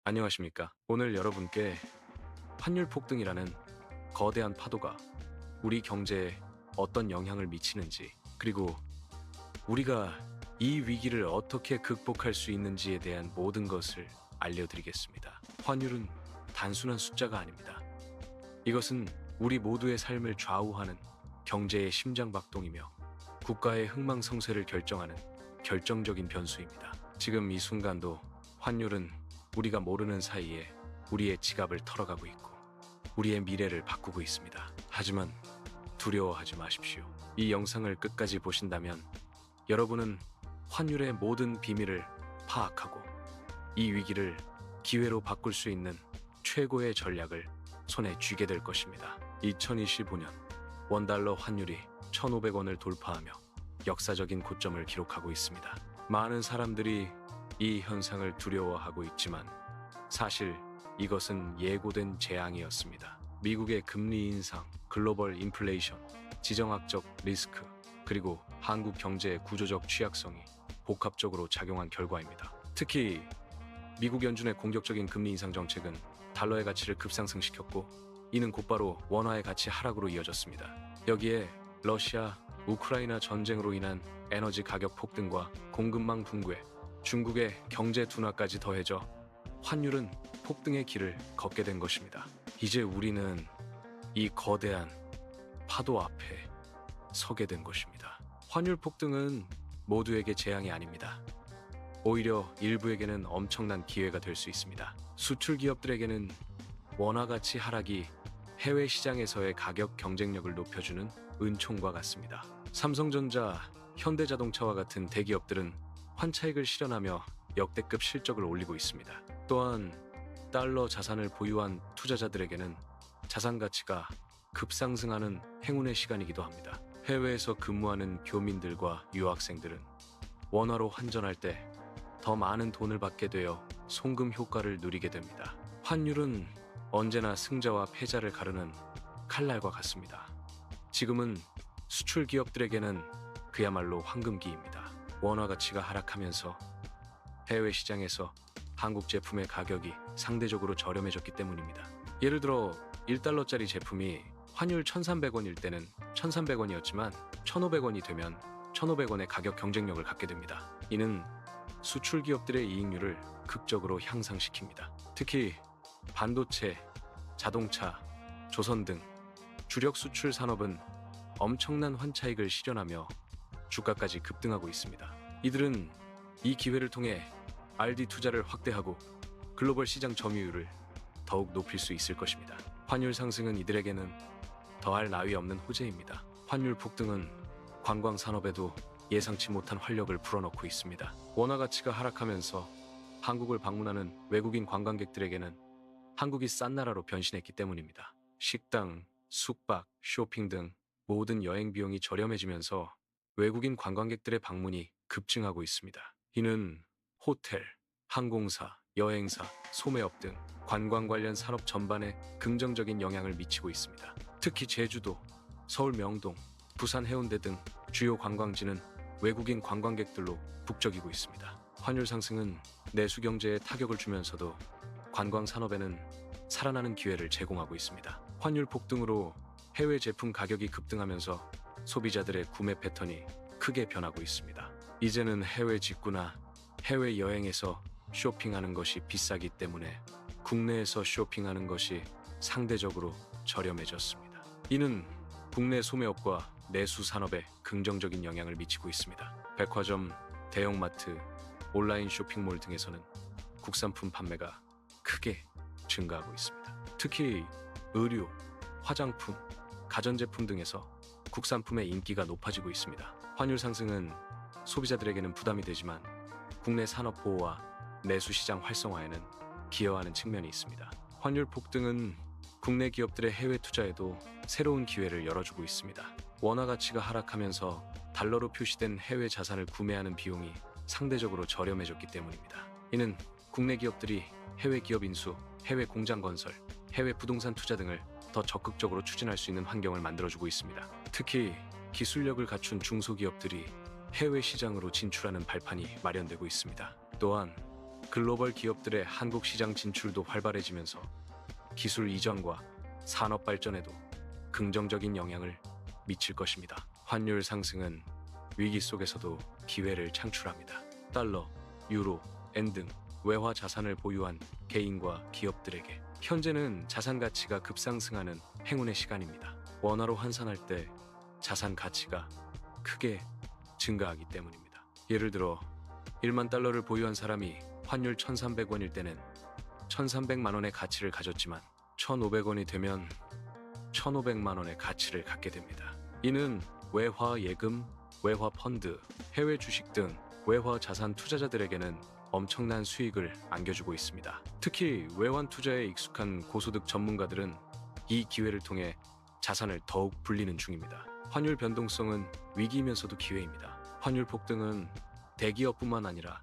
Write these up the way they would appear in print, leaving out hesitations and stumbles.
안녕하십니까. 오늘 여러분께 환율 폭등이라는 거대한 파도가 우리 경제에 어떤 영향을 미치는지, 그리고 우리가 이 위기를 어떻게 극복할 수 있는지에 대한 모든 것을 알려드리겠습니다. 환율은 단순한 숫자가 아닙니다. 이것은 우리 모두의 삶을 좌우하는 경제의 심장박동이며 국가의 흥망성쇠를 결정하는 결정적인 변수입니다. 지금 이 순간도 환율은 우리가 모르는 사이에 우리의 지갑을 털어가고 있고 우리의 미래를 바꾸고 있습니다. 하지만 두려워하지 마십시오. 이 영상을 끝까지 보신다면 여러분은 환율의 모든 비밀을 파악하고 이 위기를 기회로 바꿀 수 있는 최고의 전략을 손에 쥐게 될 것입니다. 2025년 원달러 환율이 1,500원을 돌파하며 역사적인 고점을 기록하고 있습니다. 많은 사람들이 이 현상을 두려워하고 있지만 사실 이것은 예고된 재앙이었습니다. 미국의 금리 인상, 글로벌 인플레이션, 지정학적 리스크, 그리고 한국 경제의 구조적 취약성이 복합적으로 작용한 결과입니다. 특히 미국 연준의 공격적인 금리 인상 정책은 달러의 가치를 급상승시켰고 이는 곧바로 원화의 가치 하락으로 이어졌습니다. 여기에 러시아, 우크라이나 전쟁으로 인한 에너지 가격 폭등과 공급망 붕괴, 중국의 경제 둔화까지 더해져 환율은 폭등의 길을 걷게 된 것입니다. 이제 우리는 이 거대한 파도 앞에 서게 된 것입니다. 환율 폭등은 모두에게 재앙이 아닙니다. 오히려 일부에게는 엄청난 기회가 될 수 있습니다. 수출 기업들에게는 원화 가치 하락이 해외 시장에서의 가격 경쟁력을 높여주는 은총과 같습니다. 삼성전자, 현대자동차와 같은 대기업들은 환차익을 실현하며 역대급 실적을 올리고 있습니다. 또한 달러 자산을 보유한 투자자들에게는 자산 가치가 급상승하는 행운의 시간이기도 합니다. 해외에서 근무하는 교민들과 유학생들은 원화로 환전할 때 더 많은 돈을 받게 되어 송금 효과를 누리게 됩니다. 환율은 언제나 승자와 패자를 가르는 칼날과 같습니다. 지금은 수출 기업들에게는 그야말로 황금기입니다. 원화 가치가 하락하면서 해외 시장에서 한국 제품의 가격이 상대적으로 저렴해졌기 때문입니다. 예를 들어 1달러짜리 제품이 환율 1,300원일 때는 1,300원이었지만 1,500원이 되면 1,500원의 가격 경쟁력을 갖게 됩니다. 이는 수출 기업들의 이익률을 극적으로 향상시킵니다. 특히 반도체, 자동차, 조선 등 주력 수출 산업은 엄청난 환차익을 실현하며 주가까지 급등하고 있습니다. 이들은 이 기회를 통해 RD 투자를 확대하고 글로벌 시장 점유율을 더욱 높일 수 있을 것입니다. 환율 상승은 이들에게는 더할 나위 없는 호재입니다. 환율 폭등은 관광 산업에도 예상치 못한 활력을 불어넣고 있습니다. 원화 가치가 하락하면서 한국을 방문하는 외국인 관광객들에게는 한국이 싼 나라로 변신했기 때문입니다. 식당, 숙박, 쇼핑 등 모든 여행 비용이 저렴해지면서 외국인 관광객들의 방문이 급증하고 있습니다. 이는 호텔, 항공사, 여행사, 소매업 등 관광 관련 산업 전반에 긍정적인 영향을 미치고 있습니다. 특히 제주도, 서울 명동, 부산 해운대 등 주요 관광지는 외국인 관광객들로 북적이고 있습니다. 환율 상승은 내수 경제에 타격을 주면서도 관광 산업에는 살아나는 기회를 제공하고 있습니다. 환율 폭등으로 해외 제품 가격이 급등하면서 소비자들의 구매 패턴이 크게 변하고 있습니다. 이제는 해외 직구나 해외 여행에서 쇼핑하는 것이 비싸기 때문에 국내에서 쇼핑하는 것이 상대적으로 저렴해졌습니다. 이는 국내 소매업과 내수 산업에 긍정적인 영향을 미치고 있습니다. 백화점, 대형마트, 온라인 쇼핑몰 등에서는 국산품 판매가 크게 증가하고 있습니다. 특히 의류, 화장품, 가전제품 등에서 국산품의 인기가 높아지고 있습니다. 환율 상승은 소비자들에게는 부담이 되지만 국내 산업 보호와 내수 시장 활성화에는 기여하는 측면이 있습니다. 환율 폭등은 국내 기업들의 해외 투자에도 새로운 기회를 열어주고 있습니다. 원화 가치가 하락하면서 달러로 표시된 해외 자산을 구매하는 비용이 상대적으로 저렴해졌기 때문입니다. 이는 국내 기업들이 해외 기업 인수, 해외 공장 건설, 해외 부동산 투자 등을 더 적극적으로 추진할 수 있는 환경을 만들어주고 있습니다. 특히 기술력을 갖춘 중소기업들이 해외 시장으로 진출하는 발판이 마련되고 있습니다. 또한 글로벌 기업들의 한국 시장 진출도 활발해지면서 기술 이전과 산업 발전에도 긍정적인 영향을 미칠 것입니다. 환율 상승은 위기 속에서도 기회를 창출합니다. 달러, 유로, 엔 등 외화 자산을 보유한 개인과 기업들에게 현재는 자산 가치가 급상승하는 행운의 시간입니다. 원화로 환산할 때 자산 가치가 크게 증가하기 때문입니다. 예를 들어 1만 달러를 보유한 사람이 환율 1,300원일 때는 1,300만 원의 가치를 가졌지만 1,500원이 되면 1,500만 원의 가치를 갖게 됩니다. 이는 외화 예금, 외화 펀드, 해외 주식 등 외화 자산 투자자들에게는 엄청난 수익을 안겨주고 있습니다. 특히 외환 투자에 익숙한 고소득 전문가들은 이 기회를 통해 자산을 더욱 불리는 중입니다. 환율 변동성은 위기이면서도 기회입니다. 환율 폭등은 대기업뿐만 아니라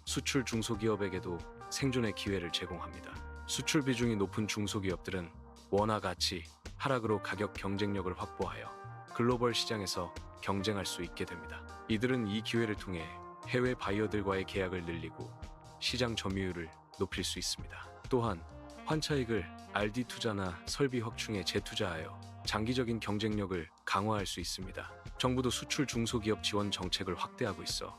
수출 중소기업에게도 생존의 기회를 제공합니다. 수출 비중이 높은 중소기업들은 원화 가치 하락으로 가격 경쟁력을 확보하여 글로벌 시장에서 경쟁할 수 있게 됩니다. 이들은 이 기회를 통해 해외 바이어들과의 계약을 늘리고 시장 점유율을 높일 수 있습니다. 또한 환차익을 RD 투자나 설비 확충에 재투자하여 장기적인 경쟁력을 강화할 수 있습니다. 정부도 수출 중소기업 지원 정책을 확대하고 있어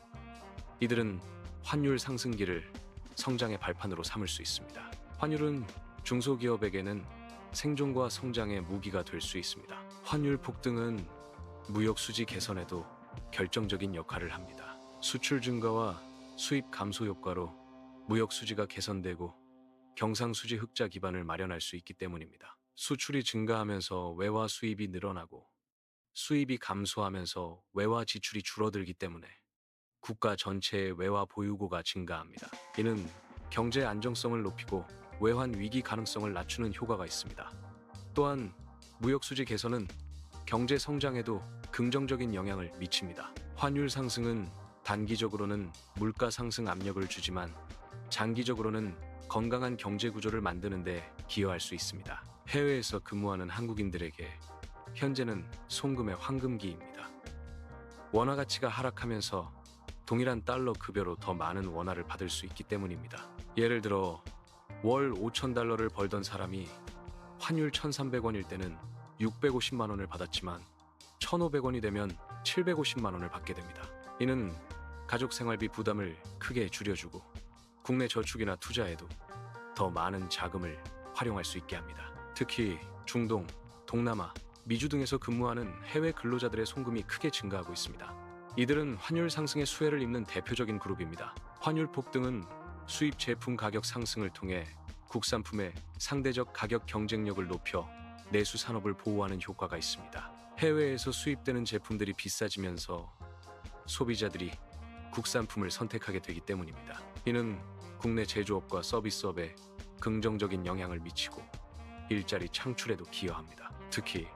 이들은 환율 상승기를 성장의 발판으로 삼을 수 있습니다. 환율은 중소기업에게는 생존과 성장의 무기가 될 수 있습니다. 환율 폭등은 무역 수지 개선에도 결정적인 역할을 합니다. 수출 증가와 수입 감소 효과로 무역 수지가 개선되고 경상수지 흑자 기반을 마련할 수 있기 때문입니다. 수출이 증가하면서 외화 수입이 늘어나고 수입이 감소하면서 외화 지출이 줄어들기 때문에 국가 전체의 외화 보유고가 증가합니다. 이는 경제 안정성을 높이고 외환 위기 가능성을 낮추는 효과가 있습니다. 또한 무역 수지 개선은 경제 성장에도 긍정적인 영향을 미칩니다. 환율 상승은 단기적으로는 물가 상승 압력을 주지만 장기적으로는 건강한 경제 구조를 만드는 데 기여할 수 있습니다. 해외에서 근무하는 한국인들에게 현재는 송금의 황금기입니다. 원화 가치가 하락하면서 동일한 달러 급여로 더 많은 원화를 받을 수 있기 때문입니다. 예를 들어 월 5,000달러를 벌던 사람이 환율 1,300원일 때는 650만 원을 받았지만 1,500원이 되면 750만 원을 받게 됩니다. 이는 가족 생활비 부담을 크게 줄여주고 국내 저축이나 투자에도 더 많은 자금을 활용할 수 있게 합니다. 특히 중동, 동남아, 미주 등에서 근무하는 해외 근로자들의 송금이 크게 증가하고 있습니다. 이들은 환율 상승의 수혜를 입는 대표적인 그룹입니다. 환율 폭등은 수입 제품 가격 상승을 통해 국산품의 상대적 가격 경쟁력을 높여 내수 산업을 보호하는 효과가 있습니다. 해외에서 수입되는 제품들이 비싸지면서 소비자들이 국산품을 선택하게 되기 때문입니다. 이는 국내 제조업과 서비스업에 긍정적인 영향을 미치고 일자리 창출에도 기여합니다. 특히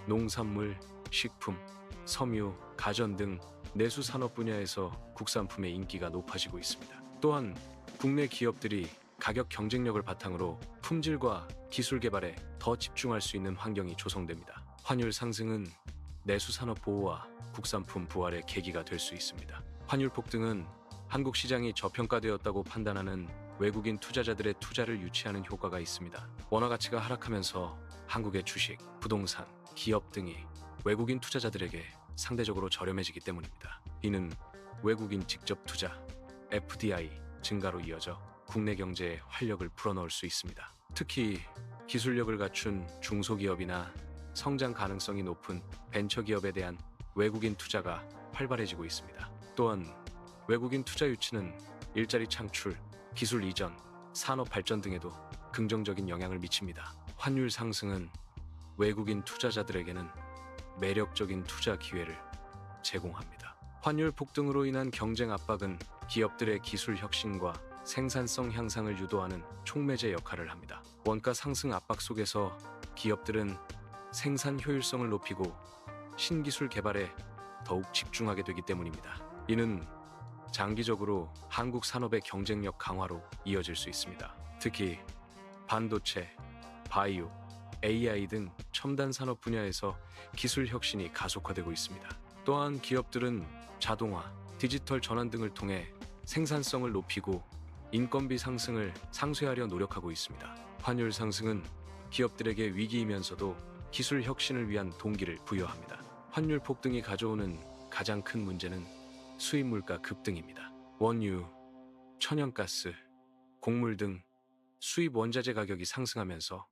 농산물, 식품, 섬유, 가전 등 내수 산업 분야에서 국산품의 인기가 높아지고 있습니다. 또한 국내 기업들이 가격 경쟁력을 바탕으로 품질과 기술 개발에 더 집중할 수 있는 환경이 조성됩니다. 환율 상승은 내수 산업 보호와 국산품 부활의 계기가 될 수 있습니다. 환율 폭등은 한국 시장이 저평가되었다고 판단하는 외국인 투자자들의 투자를 유치하는 효과가 있습니다. 원화 가치가 하락하면서 한국의 주식, 부동산, 기업 등이 외국인 투자자들에게 상대적으로 저렴해지기 때문입니다. 이는 외국인 직접 투자, FDI 증가로 이어져 국내 경제에 활력을 불어넣을 수 있습니다. 특히 기술력을 갖춘 중소기업이나 성장 가능성이 높은 벤처기업에 대한 외국인 투자가 활발해지고 있습니다. 또한 외국인 투자 유치는 일자리 창출, 기술 이전, 산업 발전 등에도 긍정적인 영향을 미칩니다. 환율 상승은 외국인 투자자들에게는 매력적인 투자 기회를 제공합니다. 환율 폭등으로 인한 경쟁 압박은 기업들의 기술 혁신과 생산성 향상을 유도하는 촉매제 역할을 합니다. 원가 상승 압박 속에서 기업들은 생산 효율성을 높이고 신기술 개발에 더욱 집중하게 되기 때문입니다. 이는 장기적으로 한국 산업의 경쟁력 강화로 이어질 수 있습니다. 특히 반도체, 바이오, AI 등 첨단 산업 분야에서 기술 혁신이 가속화되고 있습니다. 또한 기업들은 자동화, 디지털 전환 등을 통해 생산성을 높이고 인건비 상승을 상쇄하려 노력하고 있습니다. 환율 상승은 기업들에게 위기이면서도 기술 혁신을 위한 동기를 부여합니다. 환율 폭등이 가져오는 가장 큰 문제는 수입 물가 급등입니다. 원유, 천연가스, 곡물 등 수입 원자재 가격이 상승하면서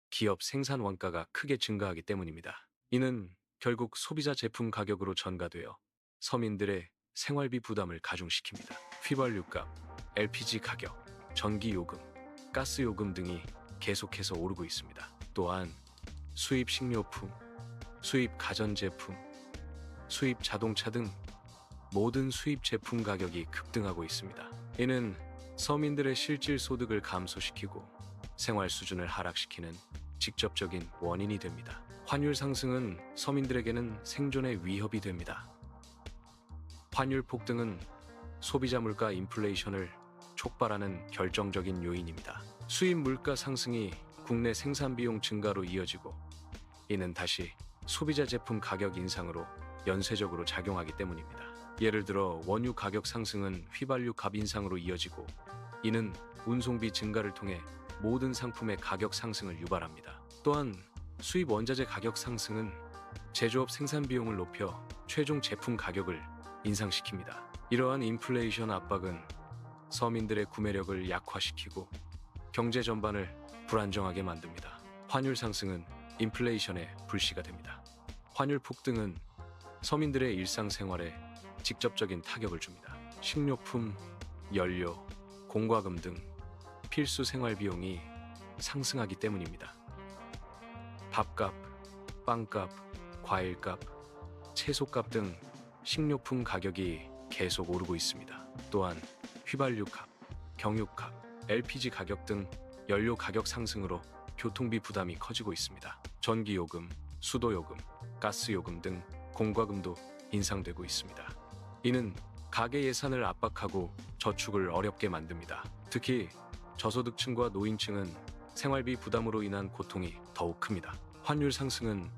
기업 생산 원가가 크게 증가하기 때문입니다. 이는 결국 소비자 제품 가격으로 전가되어 서민들의 생활비 부담을 가중시킵니다. 휘발유값, LPG 가격, 전기요금, 가스요금 등이 계속해서 오르고 있습니다. 또한 수입 식료품, 수입 가전제품, 수입 자동차 등 모든 수입 제품 가격이 급등하고 있습니다. 이는 서민들의 실질 소득을 감소시키고 생활 수준을 하락시키는 직접적인 원인이 됩니다. 환율 상승은 서민들에게는 생존의 위협이 됩니다. 환율 폭등은 소비자 물가 인플레이션을 촉발하는 결정적인 요인입니다. 수입 물가 상승이 국내 생산 비용 증가로 이어지고 이는 다시 소비자 제품 가격 인상으로 연쇄적으로 작용하기 때문입니다. 예를 들어 원유 가격 상승은 휘발유 값 인상으로 이어지고 이는 운송비 증가를 통해 모든 상품의 가격 상승을 유발합니다. 또한 수입 원자재 가격 상승은 제조업 생산 비용을 높여 최종 제품 가격을 인상시킵니다. 이러한 인플레이션 압박은 서민들의 구매력을 약화시키고 경제 전반을 불안정하게 만듭니다. 환율 상승은 인플레이션의 불씨가 됩니다. 환율 폭등은 서민들의 일상생활에 직접적인 타격을 줍니다. 식료품, 연료, 공과금 등 필수 생활 비용이 상승하기 때문입니다. 밥값, 빵값, 과일값, 채소값 등 식료품 가격이 계속 오르고 있습니다. 또한 휘발유값, 경유값, LPG 가격 등 연료 가격 상승으로 교통비 부담이 커지고 있습니다. 전기요금, 수도요금, 가스요금 등 공과금도 인상되고 있습니다. 이는 가계 예산을 압박하고 저축을 어렵게 만듭니다. 특히 저소득층과 노인층은 생활비 부담으로 인한 고통이 더욱 큽니다. 환율 상승은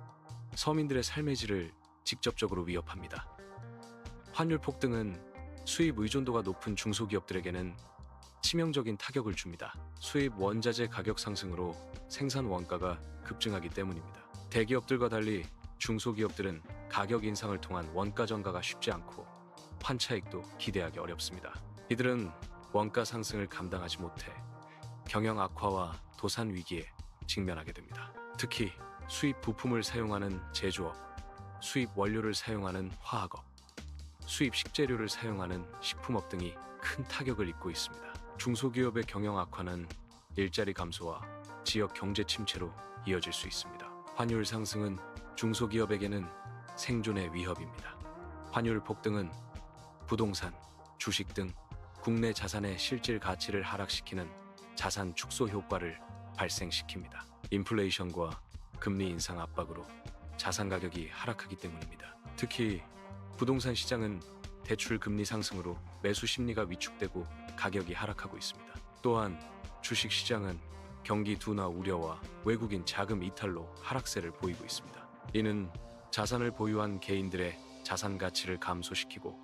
서민들의 삶의 질을 직접적으로 위협합니다. 환율 폭등은 수입 의존도가 높은 중소기업들에게는 치명적인 타격을 줍니다. 수입 원자재 가격 상승으로 생산 원가가 급증하기 때문입니다. 대기업들과 달리 중소기업들은 가격 인상을 통한 원가 전가가 쉽지 않고 환차익도 기대하기 어렵습니다. 이들은 원가 상승을 감당하지 못해 경영 악화와 도산 위기에 직면하게 됩니다. 특히 수입 부품을 사용하는 제조업, 수입 원료를 사용하는 화학업, 수입 식재료를 사용하는 식품업 등이 큰 타격을 입고 있습니다. 중소기업의 경영 악화는 일자리 감소와 지역 경제 침체로 이어질 수 있습니다. 환율 상승은 중소기업에게는 생존의 위협입니다. 환율 폭등은 부동산, 주식 등 국내 자산의 실질 가치를 하락시키는 자산 축소 효과를 발생시킵니다. 인플레이션과 금리 인상 압박으로 자산 가격이 하락하기 때문입니다. 특히 부동산 시장은 대출 금리 상승으로 매수 심리가 위축되고 가격이 하락하고 있습니다. 또한 주식 시장은 경기 둔화 우려와 외국인 자금 이탈로 하락세를 보이고 있습니다. 이는 자산을 보유한 개인들의 자산 가치를 감소시키고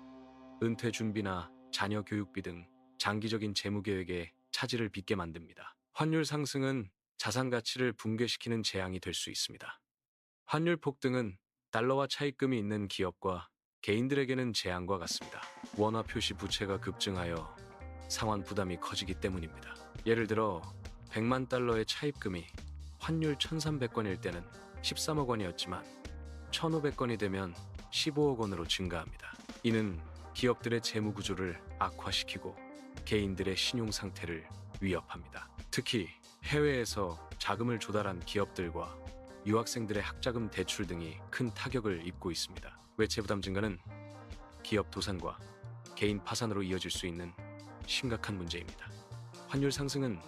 은퇴 준비나 자녀 교육비 등 장기적인 재무 계획에 차질을 빚게 만듭니다. 환율 상승은 자산 가치를 붕괴시키는 재앙이 될 수 있습니다. 환율 폭등은 달러와 차입금이 있는 기업과 개인들에게는 재앙과 같습니다. 원화 표시 부채가 급증하여 상환 부담이 커지기 때문입니다. 예를 들어 100만 달러의 차입금이 환율 1,300원일 때는 13억 원이었지만 1,500원이 되면 15억 원으로 증가합니다. 이는 기업들의 재무 구조를 악화시키고 개인들의 신용 상태를 위협합니다. 특히 해외에서 자금을 조달한 기업들과 유학생들의 학자금 대출 등이 큰 타격을 입고 있습니다. 외채 부담 증가는 기업 도산과 개인 파산으로 이어질 수 있는 심각한 문제입니다. 환율 상승은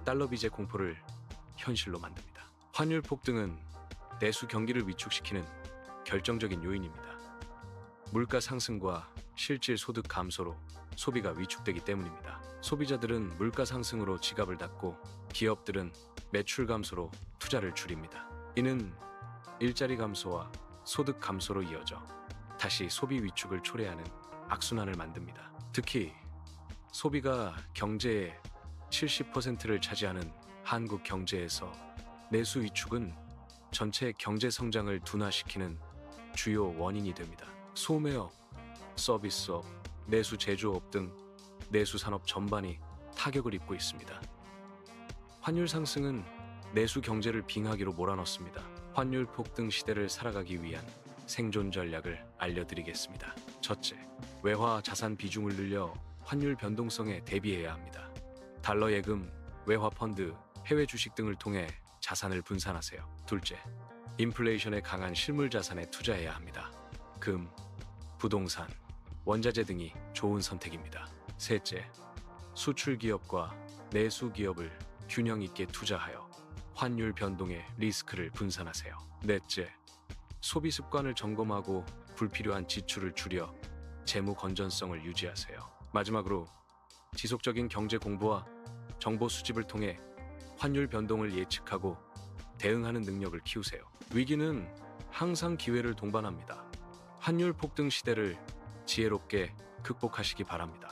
달러 빚의 공포를 현실로 만듭니다. 환율 폭등은 내수 경기를 위축시키는 결정적인 요인입니다. 물가 상승과 실질 소득 감소로 소비가 위축되기 때문입니다. 소비자들은 물가 상승으로 지갑을 닫고 기업들은 매출 감소로 투자를 줄입니다. 이는 일자리 감소와 소득 감소로 이어져 다시 소비 위축을 초래하는 악순환을 만듭니다. 특히 소비가 경제의 70%를 차지하는 한국 경제에서 내수 위축은 전체 경제 성장을 둔화시키는 주요 원인이 됩니다. 소매업, 서비스업, 내수 제조업 등 내수 산업 전반이 타격을 입고 있습니다. 환율 상승은 내수 경제를 빙하기로 몰아넣습니다. 환율 폭등 시대를 살아가기 위한 생존 전략을 알려드리겠습니다. 첫째, 외화 자산 비중을 늘려 환율 변동성에 대비해야 합니다. 달러 예금, 외화 펀드, 해외 주식 등을 통해 자산을 분산하세요. 둘째, 인플레이션에 강한 실물 자산에 투자해야 합니다. 금, 부동산, 원자재 등이 좋은 선택입니다. 셋째, 수출 기업과 내수 기업을 균형 있게 투자하여 환율 변동의 리스크를 분산하세요. 넷째, 소비 습관을 점검하고 불필요한 지출을 줄여 재무 건전성을 유지하세요. 마지막으로 지속적인 경제 공부와 정보 수집을 통해 환율 변동을 예측하고 대응하는 능력을 키우세요. 위기는 항상 기회를 동반합니다. 환율 폭등 시대를 지혜롭게 극복하시기 바랍니다.